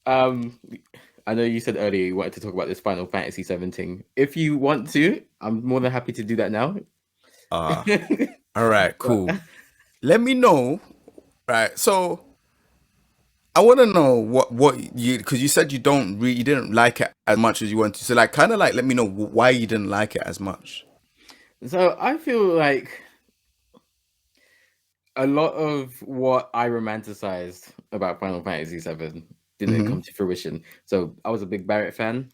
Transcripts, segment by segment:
Um, I know you said earlier you wanted to talk about this Final Fantasy 17. If you want to, I'm more than happy to do that now. Uh, all right, But cool. Let me know. Right. So I want to know what you, because you said you didn't like it as much as you want to. So like, kind of like, let me know why you didn't like it as much. so I feel like a lot of what I romanticized about Final Fantasy 7 didn't Mm-hmm. come to fruition. So I was a big Barrett fan,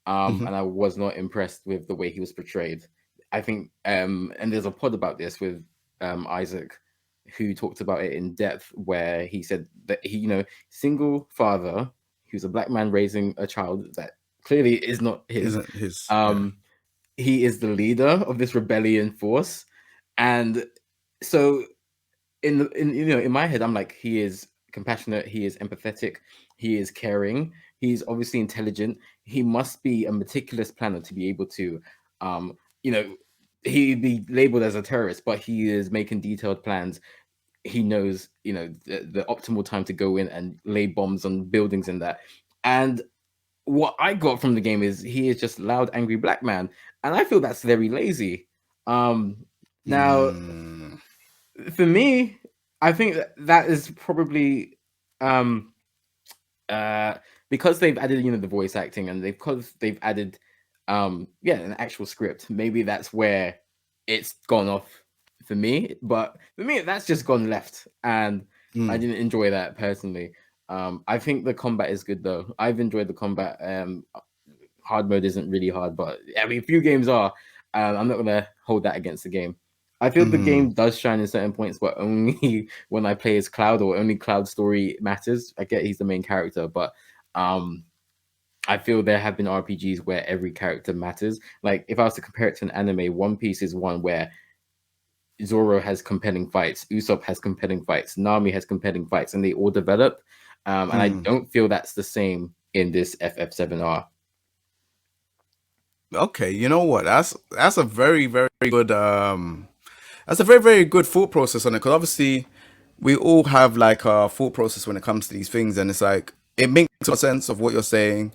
Mm-hmm. and I was not impressed with the way he was portrayed. I think, and there's a pod about this with Isaac, who talked about it in depth, where he said that he, single father, he was a black man raising a child that clearly is not his. Isn't his? Yeah. Um, he is the leader of this rebellion force, and so in my head, I'm like, he is compassionate, he is empathetic, he is caring, he's obviously intelligent. He must be a meticulous planner to be able to, um, you know, he'd be labeled as a terrorist, but he is making detailed plans. He knows, the optimal time to go in and lay bombs on buildings and that. And what I got from the game is he is just loud, angry black man, and I feel that's very lazy. Now, Mm, for me, I think that is probably um uh because they've added the voice acting, and because they've added an actual script. Maybe that's where it's gone off for me. But for me, that's just gone left, and I mm, didn't enjoy that personally. I think the combat is good though. I've enjoyed the combat. Hard mode isn't really hard, but I mean, few games are. I'm not gonna hold that against the game. I feel the mm. game does shine in certain points, but only when I play as Cloud, or only Cloud story matters. I get he's the main character, but um, I feel there have been RPGs where every character matters. Like if I was to compare it to an anime, One Piece is one where Zoro has compelling fights, Usopp has compelling fights, Nami has compelling fights, and they all develop. And I Mm. don't feel that's the same in this FF7R. Okay, you know what? That's a very very good that's a very very good thought process on it, because obviously we all have like a thought process when it comes to these things, and it's like it makes a lot of sense of what you're saying.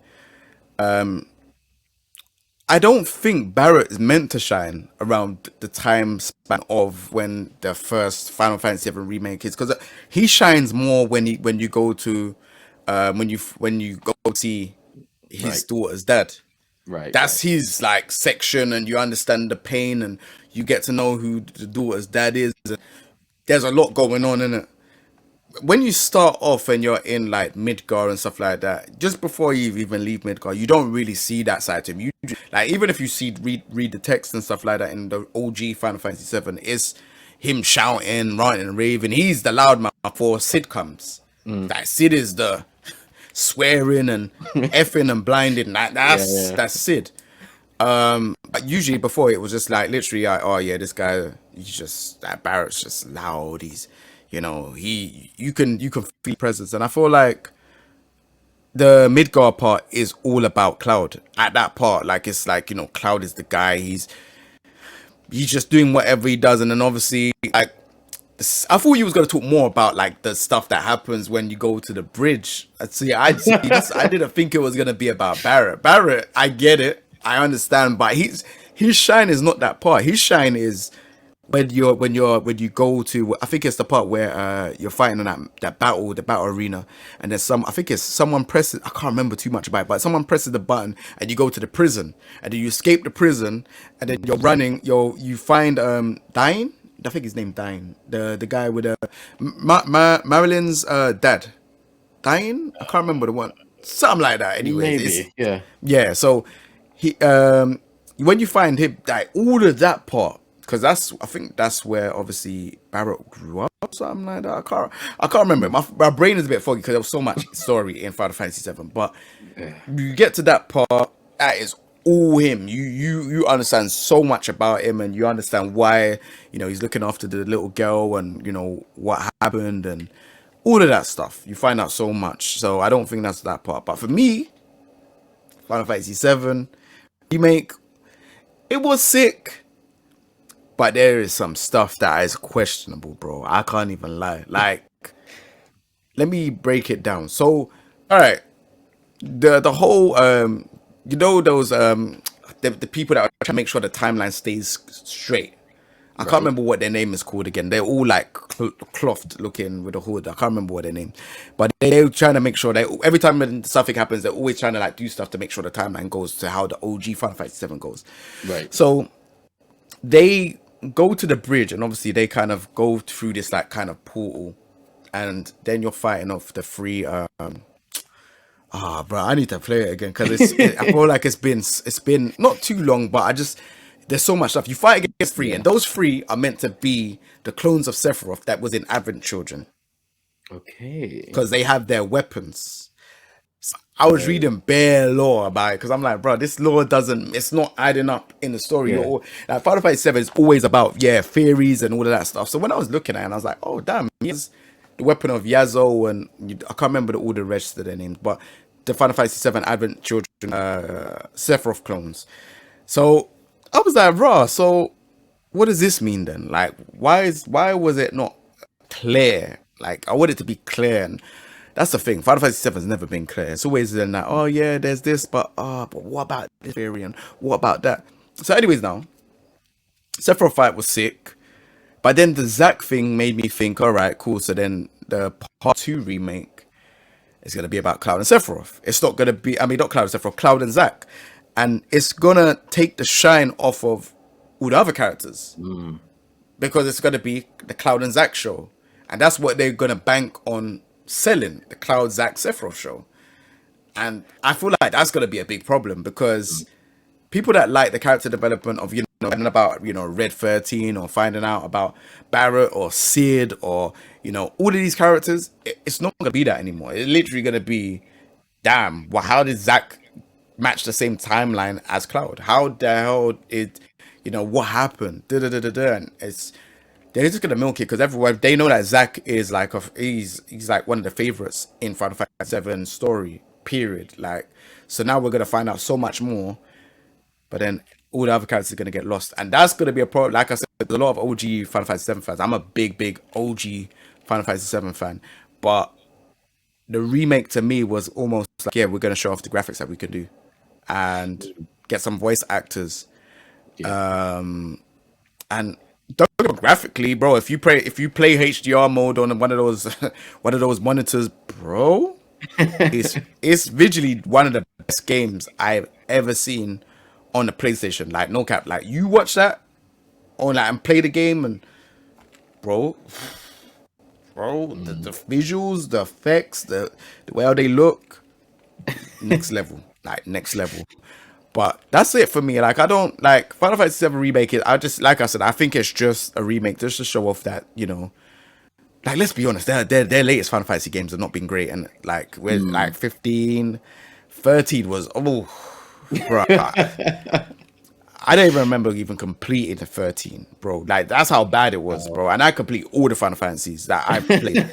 I don't think Barrett is meant to shine around the time span of when the first Final Fantasy VII remake is, because he shines more when you go to when you go see his Right, daughter's dad. right, That's right. his like section, and you understand the pain, and you get to know who the daughter's dad is. And there's a lot going on in it. When you start off and you're in like Midgar and stuff like that, just before you even leave Midgar, you don't really see that side to him. You like, even if you see read the text and stuff like that in the OG Final Fantasy 7, it's him shouting, ranting, and raving. He's the loudmouth for Sid comes. Mm. Like Sid is the swearing and effing and blinding. Yeah, yeah. That's Sid. But usually before it was just like literally like, oh yeah, this guy, he's just, that Barrett's just loud. He's, he, you can feel presence. And I feel like the Midgar part is all about Cloud. At that part, like it's like, Cloud is the guy. He's just doing whatever he does. And then obviously like, I thought you was gonna talk more about like the stuff that happens when you go to the bridge. See this. I didn't think it was gonna be about Barrett. Barrett, I get it, I understand, but his shine is not that part. His shine is when you go to. I think it's the part where you're fighting on that battle, the battle arena, and there's I think it's someone presses. I can't remember too much about it, but someone presses the button and you go to the prison, and then you escape the prison, and then you're running. You find dying. I think his name Dying. The guy with Marilyn's dad. Dying? I can't remember the one. Something like that. Anyways, it's Maybe, yeah. yeah. So he when you find him, like all of that part, because I think that's where obviously Barrett grew up, something like that. I can't remember. My brain is a bit foggy because there was so much story in Final Fantasy 7. But Yeah. you get to that part, that is all him. You understand so much about him, and you understand why he's looking after the little girl, and what happened, and all of that stuff. You find out so much. So I don't think that's that part. But for me, Final Fantasy 7 remake, it was sick, but there is some stuff that is questionable, bro. I can't even lie. Like, let me break it down. So, all right. the whole you know those the people that are trying to make sure the timeline stays straight. I can't Right. remember what their name is called again. They're all like clothed looking with a hood. I can't remember what their name, but they're trying to make sure that every time when something happens, they're always trying to like do stuff to make sure the timeline goes to how the OG Final Fantasy 7 goes. Right. So they go to the bridge, and obviously they kind of go through this like kind of portal, and then you're fighting off the three. Bro, I need to play it again because I feel like it's been not too long, but I just there's so much stuff. You fight against three, Yeah. and those three are meant to be the clones of Sephiroth that was in Advent Children Okay. because they have their weapons. I was Oh, reading bare lore about it because I'm like, bro, this lore doesn't, it's not adding up in the story. yeah. Like Final Fantasy 7 is always about, yeah, theories and all of that stuff. So when I was looking at it, I was like, oh, damn, here's the weapon of Yazo, and I can't remember all the rest of their names, but the Final Fantasy 7 Advent Children, Sephiroth clones. So I was like, bro, so what does this mean then? Like, why was it not clear? Like, I want it to be clear, and that's the thing. Final Fantasy 7 has never been clear. It's always been like, oh yeah, there's this, but what about this variant? What about that? So, anyways, now Sephiroth fight was sick, but then the Zack thing made me think, all right, cool. So then the Part Two remake is gonna be about Cloud and Sephiroth. It's not gonna be, I mean, not Cloud and Sephiroth, Cloud and Zack, and it's gonna take the shine off of all the other characters Mm. because it's gonna be the Cloud and Zack show, and that's what they're gonna bank on selling, the Cloud Zack Sephiroth show. And I feel like that's gonna be a big problem because people that like the character development of finding about Red 13 or finding out about Barrett or Sid or all of these characters, it's not gonna be that anymore. It's literally gonna be, damn, well, how did Zack match the same timeline as Cloud? How the hell did what happened? Da, da, da, da, da. And they're just gonna milk it because everyone they know that Zack is like he's like one of the favorites in Final Fantasy 7 story period. Like, so now we're gonna find out so much more, but then all the other characters are gonna get lost, and that's gonna be a problem. Like I said, there's a lot of OG Final Fantasy 7 fans. I'm a big OG Final Fantasy 7 fan, but the remake to me was almost like, yeah, we're gonna show off the graphics that we can do and get some voice actors. Yeah. And don't get me wrong, graphically, bro, if you play HDR mode on one of those one of those monitors, bro, it's visually one of the best games I've ever seen on the PlayStation. Like, no cap. Like, you watch that on like and play the game, and bro, the Mm. visuals, the effects, the way how they look, next level, like next level. But that's it for me. Like, I don't like Final Fantasy 7 remake. It. I just, like I said, I think it's just a remake just to show off that like, let's be honest, their latest Final Fantasy games have not been great, and like with like Mm. 15, 13 was, bro. I don't even remember even completing the 13, bro. Like, that's how bad it was, Oh. bro. And I complete all the Final Fantasies that I played: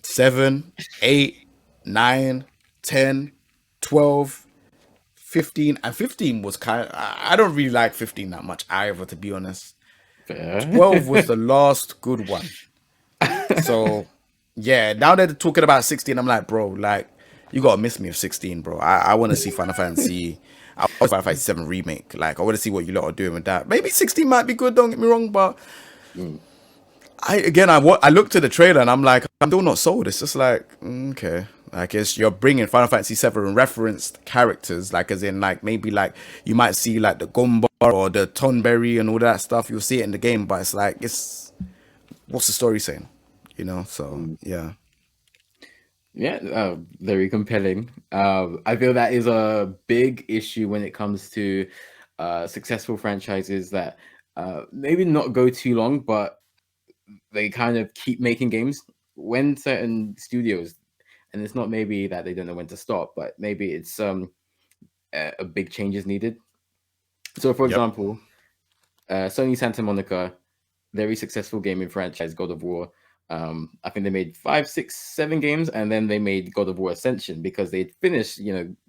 7, 8, 9, 10, 12, 15, and 15 was kind of. I don't really like 15 that much either, to be honest. Fair. 12 was the last good one. So yeah, now they're talking about 16. I'm like, bro, like, you gotta miss me of 16, bro. I want to see Final Fantasy. I want Final Fantasy 7 remake. Like, I want to see what you lot are doing with that. Maybe 16 might be good. Don't get me wrong, but Mm. I looked at the trailer and I'm like, I'm still not sold. It's just like, okay. Like, it's you're bringing Final Fantasy 7 referenced characters, like, as in, like, maybe like you might see like the Gumbar or the Tonberry and all that stuff. You'll see it in the game, but it's like, it's what's the story saying? So Mm. yeah. Yeah, very compelling. I feel that is a big issue when it comes to successful franchises that maybe not go too long, but they kind of keep making games. When certain studios, and it's not maybe that they don't know when to stop, but maybe it's a big change is needed. So, for Yep. example, Sony Santa Monica, very successful gaming franchise, God of War. I think they made 5, 6, 7 games, and then they made God of War Ascension because they'd finished,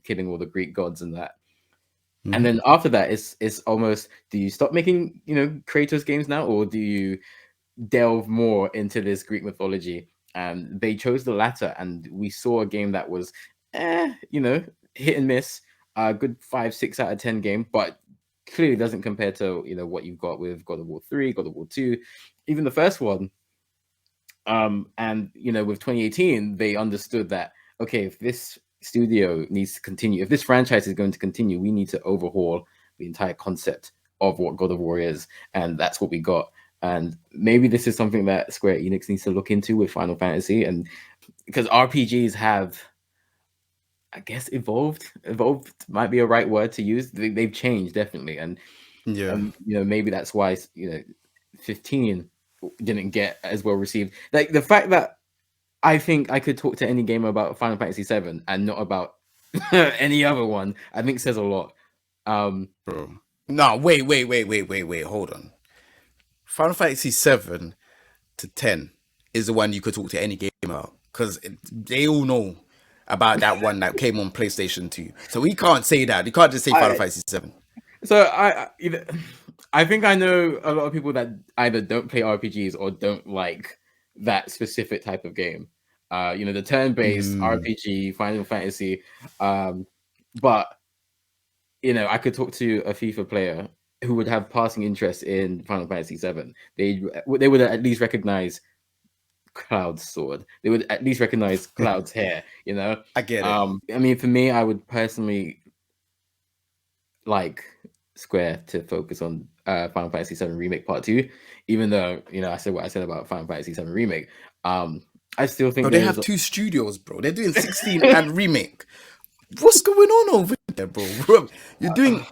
killing all the Greek gods and that. And Hmm. then after that, it's almost, do you stop making Kratos games now, or do you delve more into this Greek mythology? And they chose the latter, and we saw a game that was you know, hit and miss. Good 5, 6 out of 10 game, but clearly doesn't compare to what you've got with God of War 3, God of War 2, even the first one. And with 2018, they understood that okay, if this studio needs to continue, if this franchise is going to continue, we need to overhaul the entire concept of what God of War is, and that's what we got. And maybe this is something that Square Enix needs to look into with Final Fantasy, and because RPGs have, I guess, evolved. Evolved might be a right word to use. They've changed definitely, and Yeah. maybe that's why 15 didn't get as well received. Like the fact that I think I could talk to any gamer about Final Fantasy 7 and not about any other one, I think says a lot. Bro. No, wait. Hold on. Final Fantasy 7 to 10 is the one you could talk to any gamer about, because they all know about that one that came on PlayStation 2. So we can't say that. You can't just say Final Fantasy 7. So I think I know a lot of people that either don't play RPGs or don't like that specific type of game. The turn-based RPG, Final Fantasy. But I could talk to a FIFA player who would have passing interest in Final Fantasy 7. They would at least recognize Cloud's sword. They would at least recognize Cloud's hair. I get it. I mean, for me, I would personally like Square to focus on Final Fantasy 7 Remake Part 2, even though I said what I said about Final Fantasy 7 Remake. I still think they have 2 studios, bro. They're doing 16 and Remake. What's going on over there, bro? You're doing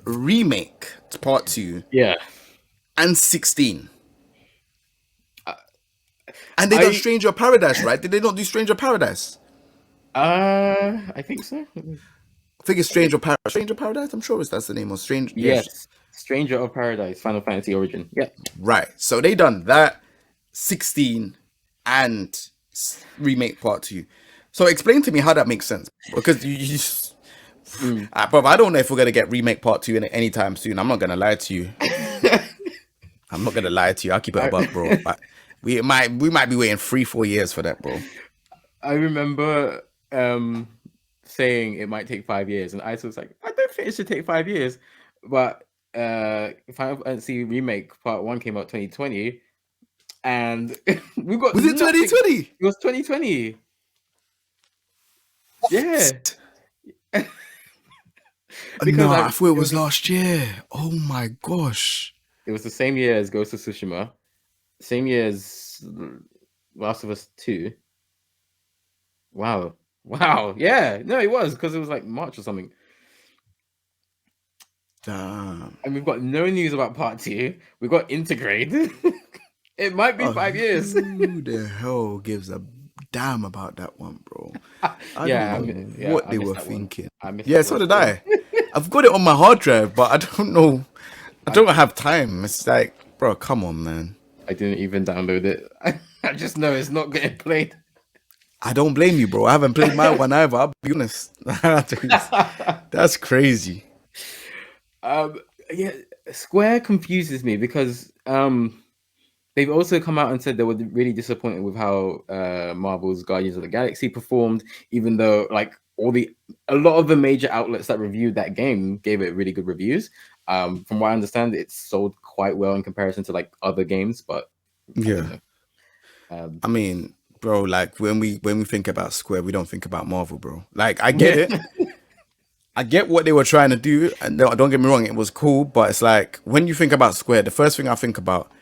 Remake Part 2, yeah, and 16. And they done Stranger of Paradise, right? Did they not do Stranger of Paradise? I think so. I think it's Stranger of Paradise. I'm sure that's the name of Stranger. Yes, Stranger of Paradise, Final Fantasy Origin. Yeah, right. So they done that, 16, and Remake Part 2. So explain to me how that makes sense, because but I don't know if we're gonna get Remake Part 2 anytime soon. I'm not gonna lie to you. I'm not gonna lie to you. I'll keep it above, bro. We might be waiting 3-4 years for that, bro. I remember saying it might take 5 years, and I was like, I don't think it should take 5 years. But Final Fantasy Remake Part 1 came out 2020, and we got. Was it 2020? It was 2020. Yeah. No, I thought it was last year. Oh my gosh. It was the same year as Ghost of Tsushima, same year as Last of Us 2. Wow. Yeah, no, it was, because it was like March or something. Damn. And we've got no news about Part 2. We've got Integrate. It might be 5 years. Who the hell gives a damn about that one, bro? I don't know what they were thinking. Yeah, so did I. I've got it on my hard drive, but I don't know. I don't have time. It's like, bro, come on, man. I didn't even download it. I just know it's not getting played. I don't blame you, bro. I haven't played my one either. I'll be honest. That's crazy. Yeah, Square confuses me because they've also come out and said they were really disappointed with how Marvel's Guardians of the Galaxy performed, even though a lot of the major outlets that reviewed that game gave it really good reviews. From what I understand, it sold quite well in comparison to other games, but yeah. I mean, bro, when we think about Square, we don't think about Marvel, bro. I get it. I get what they were trying to do, and don't get me wrong, it was cool, but it's like when you think about Square, the first thing I think about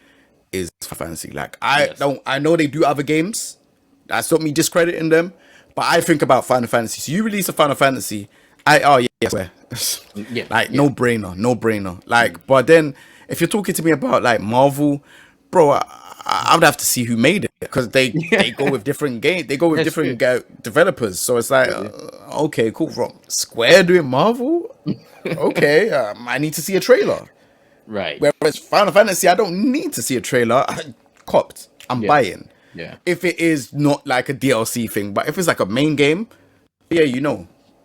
is Final Fantasy. I know they do other games. That's not me discrediting them, but I think about Final Fantasy. So you release a Final Fantasy, Square. No brainer. But then if you're talking to me about Marvel, bro, I would have to see who made it, because they go with different games. They go with different developers. So it's okay, cool. From Square doing Marvel, okay. I need to see a trailer. Right. Whereas Final Fantasy, I don't need to see a trailer. Copped. I'm buying. Yeah. If it is not like a DLC thing, but if it's like a main game, yeah,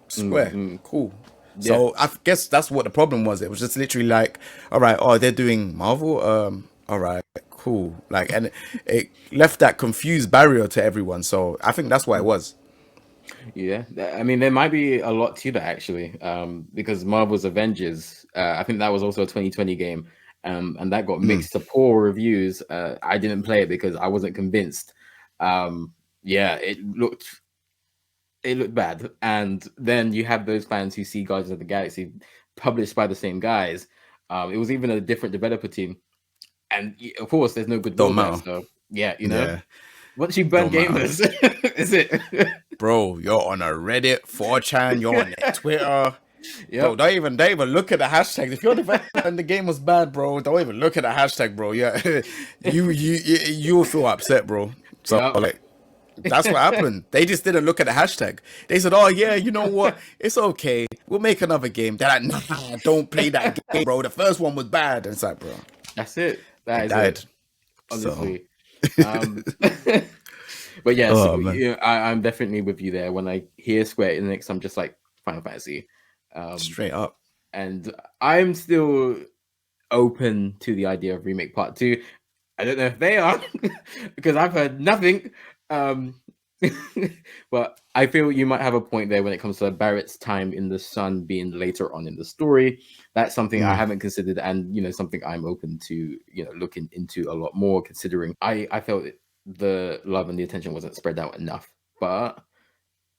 Square, cool. Yeah. So I guess that's what the problem was. It was just literally all right, they're doing Marvel. All right, cool. And it left that confused barrier to everyone. So I think that's what it was. Yeah, I mean, there might be a lot to that actually, because Marvel's Avengers, I think that was also a 2020 game, and that got Mm, mixed to poor reviews. I didn't play it because I wasn't convinced. Yeah, it looked bad, and then you have those fans who see Guardians of the Galaxy published by the same guys. It was even a different developer team, and of course, there's no don't goodwill there. matter. So yeah, Yeah, once you burn don't matter. gamers, is it? Bro, you're on a Reddit, 4chan, you're on Twitter. Bro, Yep. don't even look at the hashtags. If you're developer and the game was bad, bro, don't even look at the hashtag, bro. Yeah, you will feel upset, bro. So Yep. like, that's what happened. They just didn't look at the hashtag. They said, "Oh yeah, you know what? It's okay. We'll make another game." They're like, "Nah, don't play that game, bro. The first one was bad." And it's like, bro, That's it. That it is it. died. So, Honestly. Um, but yeah, so oh man, I'm definitely with you there. When I hear Square Enix, I'm just like Final Fantasy, um, straight up. and I'm still open to the idea of Remake Part Two. I don't know if they are because I've heard nothing. Um, but I feel you might have a point there when it comes to Barrett's time in the sun being later on in the story. That's something I Mm, haven't considered, and something I'm open to looking into a lot more. Considering I felt the love and the attention wasn't spread out enough, but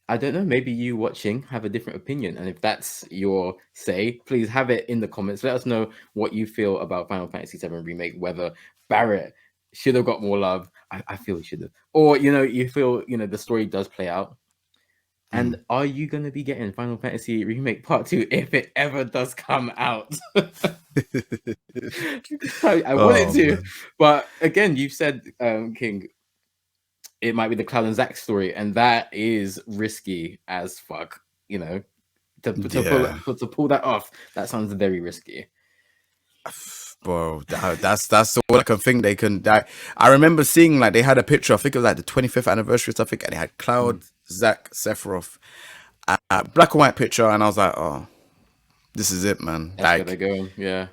I don't know. Maybe you watching have a different opinion, and if that's your say, please have it in the comments. Let us know what you feel about Final Fantasy VII Remake. Whether Barrett should have got more love, I feel he should have, or you feel the story does play out. mm. And are you going to be getting Final Fantasy Remake Part Two if it ever does come out? I wanted Oh to, man, but again, you said, King, it might be the Cloud and Zack story, and that is risky as fuck. You know, yeah. to pull that off, that sounds very risky. Bro, that's all I can think they can. I remember seeing like they had a picture. I think it was like the 25th anniversary or something, and they had Cloud, Mm. Zack, Sephiroth, black and white picture, and I was like, oh, this is it, man. That's where they're Like going. Yeah.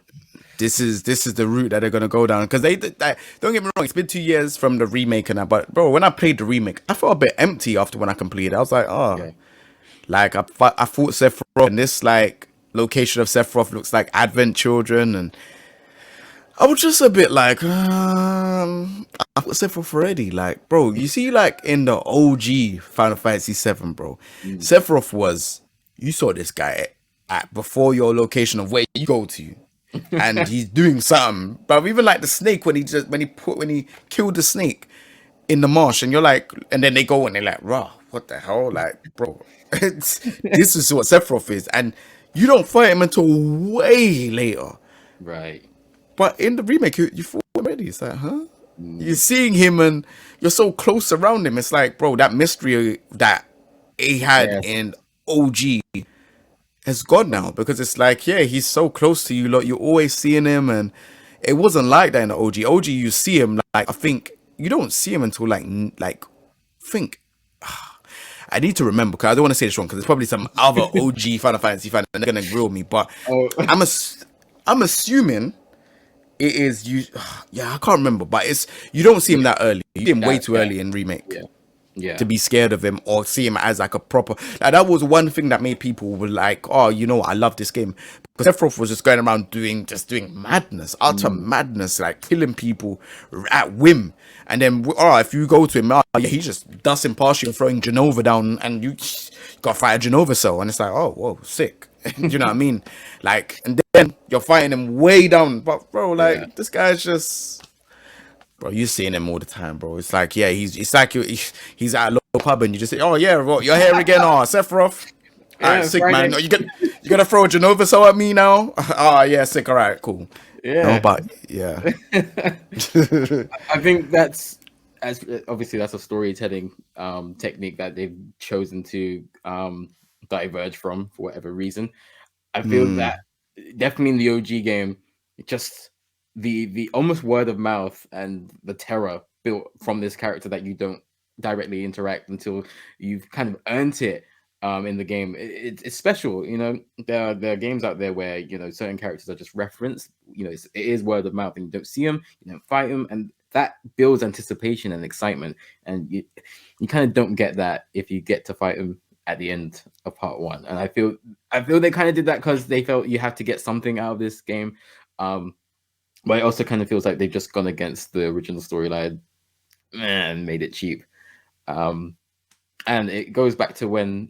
this is the route that they're gonna go down. Because don't get me wrong, it's been 2 years from the remake and that, but bro, when I played the remake, I felt a bit empty after when I completed. I was like, oh, Yeah. like I thought Sephiroth and this like location of Sephiroth looks like Advent Children and I was just a bit like, I was Sephiroth already. Like, bro, you see, like in the OG Final Fantasy VII, bro, Mm. Sephiroth was, you saw this guy at before your location of where you go to, and he's doing something. But even like the snake when he killed the snake in the marsh, and you're like, and then they go and they're like, raw, what the hell, like, bro, this is what Sephiroth is, and you don't fight him until way later. Right. But in the remake, you fought already. It's like, huh? You're Mm. seeing him and you're so close around him. It's like, bro, that mystery that he had Yes. in OG has gone now because it's like, yeah, he's so close to you. Like, you're always seeing him, and it wasn't like that in the OG. OG, you see him like I think you don't see him until like think. I need to remember because I don't want to say this wrong because there's probably some other OG Final Fantasy fan and they're gonna grill me. But Oh. I'm I'm assuming it is you. Yeah, I can't remember, but it's you don't see him Yeah. that early. You see him way That. too Yeah. early in remake Yeah. Yeah. to be scared of him or see him as like a proper. Like that was one thing that made people were like, oh, you know, I love this game because Sephiroth was just going around doing madness, utter Mm. madness, like killing people at whim. And then, oh, if you go to him, oh, yeah, he's just dusting past you and throwing Genova down, and you got to fight a Genova cell, and it's like, oh, whoa, sick. Do you know what I mean? Like, and then you're fighting him way down, but bro, Yeah. like this guy's just. Bro, you're seeing him all the time, bro. It's like, yeah, it's like he's at a local pub and you just say, oh yeah, bro, you're here again, oh Sephiroth. All right, Yeah. sick man. Friday. Oh, you gonna throw a Genova cell at me now? Oh yeah, sick. All right, cool. No, Yeah. but yeah, I think that's as obviously that's a storytelling technique that they've chosen to diverge from for whatever reason. I feel mm, that definitely in the OG game, just the almost word of mouth and the terror built from this character that you don't directly interact until you've kind of earned it in the game. It's special, there are games out there where certain characters are just referenced. It is word of mouth, and you don't see them, you don't fight them, and that builds anticipation and excitement. And you kind of don't get that if you get to fight them at the end of part one, and I feel they kind of did that because they felt you have to get something out of this game. But it also kind of feels like they've just gone against the original storyline and made it cheap. And it goes back to when,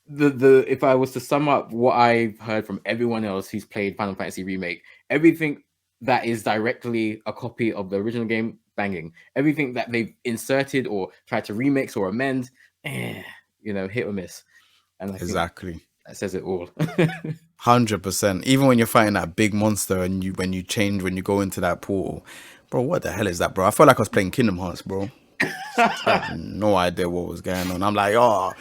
the if I was to sum up what I've heard from everyone else who's played Final Fantasy Remake, everything that is directly a copy of the original game, banging. Everything that they've inserted or tried to remix or amend, hit or miss. And I think Exactly. that says it all. 100%. Even when you're fighting that big monster and when you go into that portal, bro, what the hell is that, bro? I felt like I was playing Kingdom Hearts, bro. I had no idea what was going on. I'm like, oh,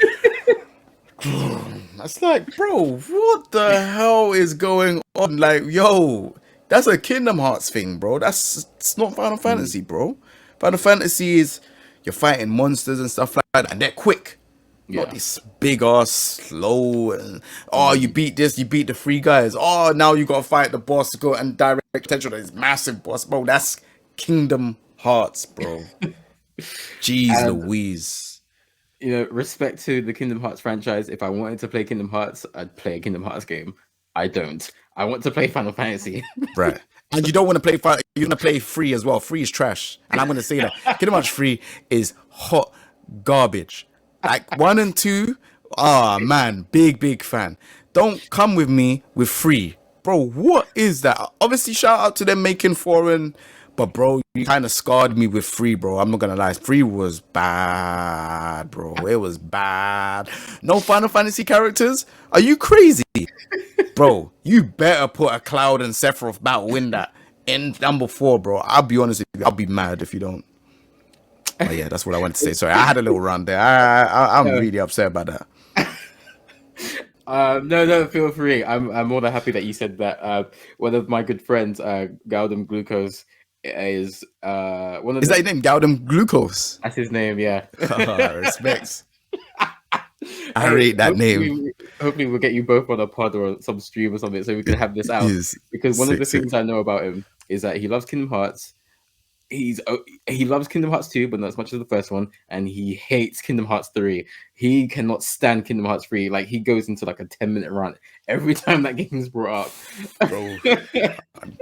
that's like, bro, what the hell is going on? Like, yo, that's a Kingdom Hearts thing, bro. It's not Final Fantasy, bro. Final Fantasy is you're fighting monsters and stuff like that, and they're quick. Yeah. Not this big ass slow and you beat this, you beat the three guys. Oh, now you gotta fight the boss to go and direct attention to this massive boss, bro. That's Kingdom Hearts, bro. Jeez Louise. Respect to the Kingdom Hearts franchise. If I wanted to play Kingdom Hearts, I'd play a Kingdom Hearts game. I don't. I want to play Final Fantasy. Right. And you don't want to play you're gonna play free as well. Free is trash. And I'm gonna say that Kingdom Hearts 3 is hot garbage. Like 1 and 2, man, big fan. Don't come with me with 3. Bro, what is that? Obviously, shout out to them making 4, but bro, you kind of scarred me with 3, bro. I'm not gonna lie, 3 was bad, bro. It was bad. No Final Fantasy characters? Are you crazy? Bro, you better put a Cloud and Sephiroth battle in that in number 4, bro. I'll be honest with you, I'll be mad if you don't. Oh yeah, that's what I wanted to say. Sorry, I had a little run there. I'm really upset about that. No, feel free. I'm more than happy that you said that. One of my good friends, Galdem Glucose, is one of. Is that his name? Galdem Glucose. That's his name. Yeah. Respects. I rate that name. Hopefully, we'll get you both on a pod or some stream or something, so we can have this out. Because one of the things I know about him is that he loves Kingdom Hearts. He loves Kingdom Hearts 2, but not as much as the first one, and he hates Kingdom Hearts 3. He cannot stand Kingdom Hearts 3. Like, he goes into like a 10-minute rant every time that game is brought up.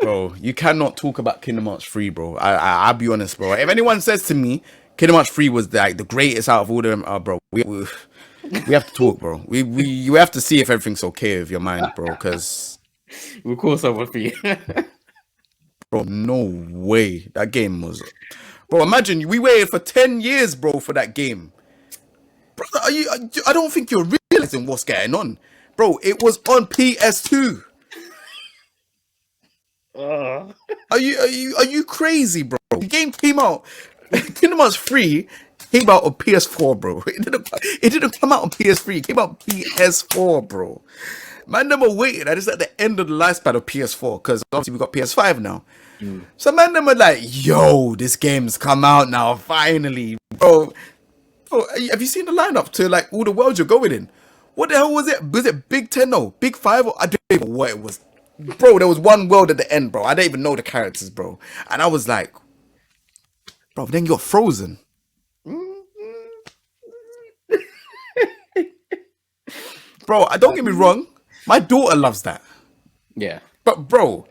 Bro, you cannot talk about Kingdom Hearts 3, bro. I'll be honest, bro. If anyone says to me Kingdom Hearts 3 was like the greatest out of all of them, bro, we have to talk, bro. You have to see if everything's okay with your mind, bro, because we'll call someone for you. Bro, no way. That game was... Bro, imagine, we waited for 10 years, bro, for that game. Brother, I don't think you're realizing what's going on. Bro, it was on PS2. Are you crazy, bro? The game came out... Kingdom Hearts 3 came out on PS4, bro. It didn't come out on PS3. It came out on PS4, bro. Man, them are waiting. That is at the end of the lifespan of PS4, because obviously we got PS5 now. So man, them are like, yo, this game's come out now, finally, bro. Have you seen the lineup to like all the worlds you're going in? What the hell was it? Was it Big 10? No, Big 5? I don't even know what it was. Bro, there was one world at the end, bro. I don't even know the characters, bro. And I was like, bro, then you're Frozen. Bro, don't get me wrong. My daughter loves that. Yeah. But bro,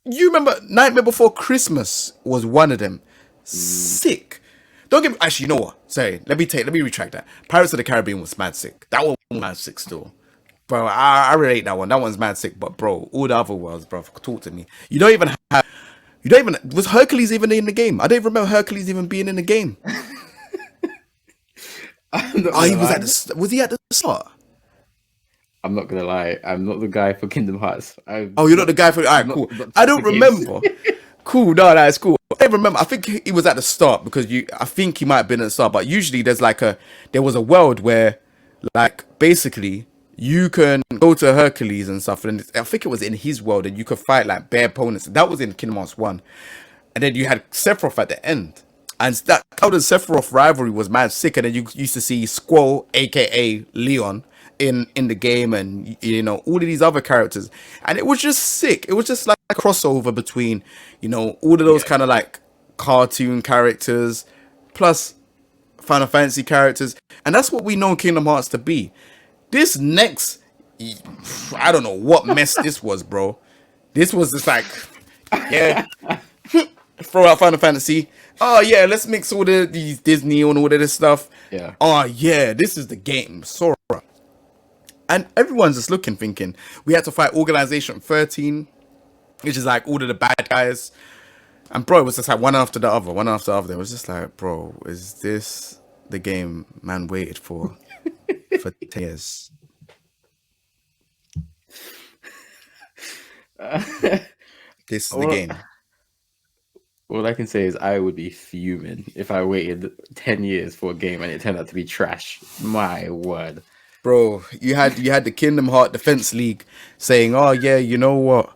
you remember Nightmare Before Christmas was one of them. Sick. Don't get me... Actually, you know what? Sorry, let me retract that. Pirates of the Caribbean was mad sick. That one was mad sick still. Bro, I relate that one. That one's mad sick. But bro, all the other worlds, bro, talk to me. Was Hercules even in the game? I don't even remember Hercules even being in the game. Was he at the start? I'm not gonna lie, I'm not the guy for Kingdom Hearts. You're not the guy for... Alright, cool. I don't remember. Cool, no, that's cool. I don't remember. I think he was at the start, because I think he might have been at the start, but usually there was a world where, like, basically, you can go to Hercules and stuff, and I think it was in his world, and you could fight, like, bare opponents. That was in Kingdom Hearts 1. And then you had Sephiroth at the end. And that Cloud and Sephiroth rivalry was mad sick, and then you used to see Squall, aka Leon, in the game, and all of these other characters, and it was just sick. It was just like a crossover between all of those kind of like cartoon characters plus Final Fantasy characters, and that's what we know Kingdom Hearts to be. This next, I don't know what mess this was, bro. This was just like, yeah, throw out Final Fantasy. Oh yeah, let's mix all these Disney and all of this stuff. Yeah. Oh yeah, this is the game, Sora. And everyone's just looking, thinking, we had to fight Organization 13, which is like all of the bad guys. And bro, it was just like one after the other, one after the other. It was just like, bro, is this the game man waited for 10 years? This is the All, game. all I can say is I would be fuming if I waited 10 years for a game and it turned out to be trash. My word. Bro, you had the Kingdom Heart Defense League saying, oh yeah, you know what?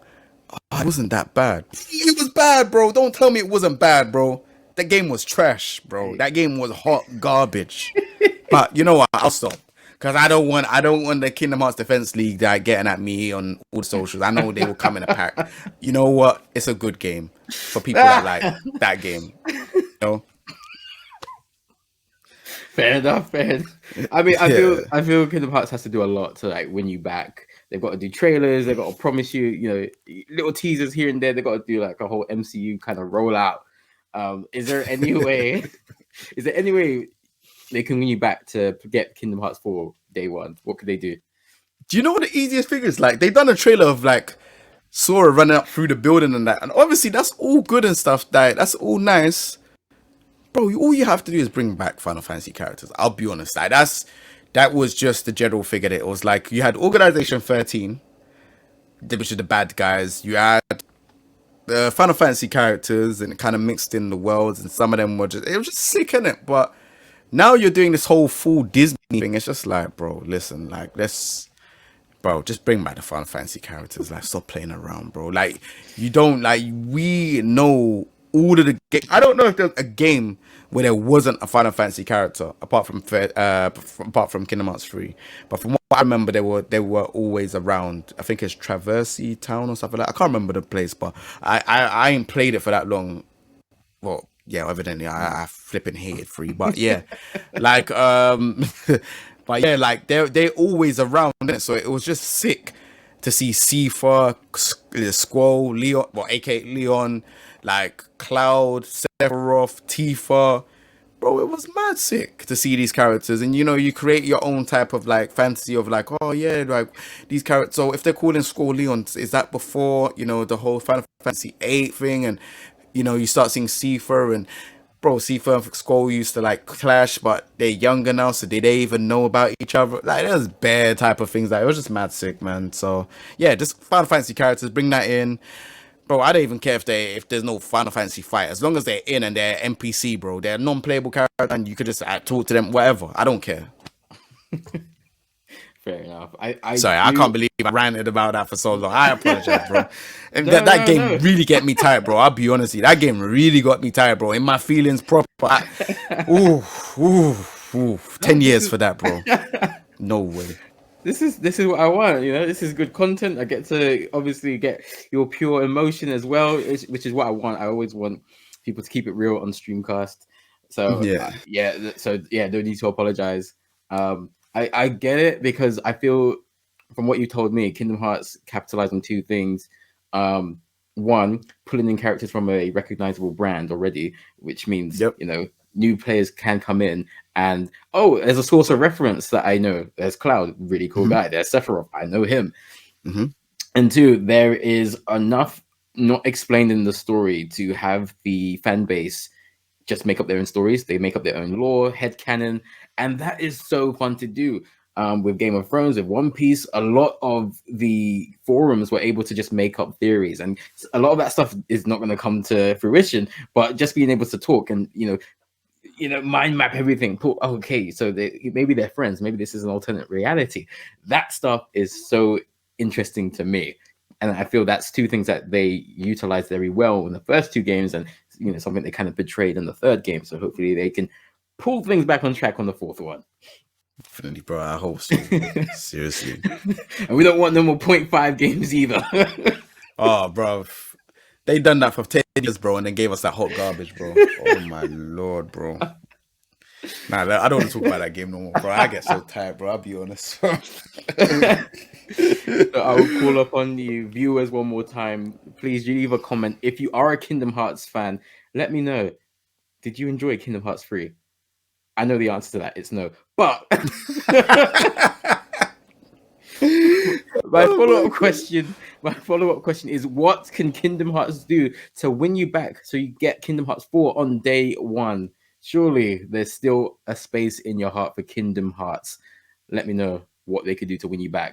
Oh, it wasn't that bad. It was bad, bro. Don't tell me it wasn't bad, bro. That game was trash, bro. That game was hot garbage. But you know what? I'll stop. Cause I don't want the Kingdom Hearts Defense League that getting at me on all the socials. I know they will come in a pack. You know what? It's a good game for people that like that game. You know? Fair enough. I mean, I feel Kingdom Hearts has to do a lot to like win you back. They've got to do trailers. They've got to promise you, little teasers here and there. They've got to do like a whole MCU kind of rollout. Is there any way? Is there any way they can win you back to get Kingdom Hearts 4 day one? What could they do? Do you know what the easiest thing is? Like, they've done a trailer of like Sora running up through the building and that, and obviously that's all good and stuff. That's all nice, bro. All you have to do is bring back Final Fantasy characters. I'll be honest, like that was just the general figure. That it was like you had Organization 13, which are the bad guys. You had the Final Fantasy characters, and it kind of mixed in the worlds, and some of them were just, it was just sick, innit? But now you're doing this whole full Disney thing. It's just like, bro, listen, like, bro, just bring back the Final Fantasy characters. Like, stop playing around, bro. Like, you don't, like, we know all of the game. I don't know if there's a game where there wasn't a Final Fantasy character apart from Kingdom Hearts 3. But from what I remember, they were always around. I think it's Traversy Town or something like that. I can't remember the place, but I ain't played it for that long. Well, yeah, evidently I flipping hated 3, but yeah, like but yeah, like they're always around it. So it was just sick to see Sifa, Squall, Leon, well, aka Leon, like Cloud, Sephiroth, Tifa. Bro, it was mad sick to see these characters, and you create your own type of like fantasy of like, oh yeah, like these characters. So if they're calling Squall Leon, is that before the whole Final Fantasy 8 thing, and you start seeing Sifa and bro, Sifa and Squall used to like clash, but they're younger now, so did they even know about each other? Like there's bad type of things. Like it was just mad sick, man. So yeah, just Final Fantasy characters, bring that in. Bro, I don't even care if there's no Final Fantasy fight. As long as they're in and they're NPC, bro. They're non-playable character and you could just talk to them, whatever. I don't care. Fair enough. Sorry, I can't believe I ranted about that for so long. I apologize, bro. And that game really get me tired, bro. I'll be honest with you. That game really got me tired, bro. In my feelings proper. 10 years for that, bro. No way. This is what I want, This is good content. I get to obviously get your pure emotion as well, which is what I want. I always want people to keep it real on Streamcast. So no need to apologize. I get it because I feel from what you told me, Kingdom Hearts capitalized on two things. One, pulling in characters from a recognizable brand already, which means new players can come in and there's a source of reference that I know. There's Cloud, really cool guy. There's Sephiroth, I know him. And two, there is enough not explained in the story to have the fan base just make up their own stories. They make up their own lore, headcanon, and that is so fun to do. With Game of Thrones, with One Piece, a lot of the forums were able to just make up theories, and a lot of that stuff is not going to come to fruition. But just being able to talk and mind map everything. Okay, so maybe they're friends. Maybe this is an alternate reality. That stuff is so interesting to me, and I feel that's two things that they utilized very well in the first two games, and something they kind of betrayed in the third game. So hopefully they can pull things back on track on the fourth one. Definitely, bro. I hope so. Seriously. And we don't want no more 0.5 games either. Oh, bro. They done that for 10 years, bro, and then gave us that hot garbage, bro. Oh, my Lord, bro. Nah, I don't want to talk about that game no more, bro. I get so tired, bro. I'll be honest. So I will call upon you, viewers, one more time. Please leave a comment. If you are a Kingdom Hearts fan, let me know. Did you enjoy Kingdom Hearts 3? I know the answer to that. It's no. But my follow-up question is, what can Kingdom Hearts do to win you back so you get Kingdom Hearts 4 on day one? Surely there's still a space in your heart for Kingdom Hearts. Let me know what they could do to win you back.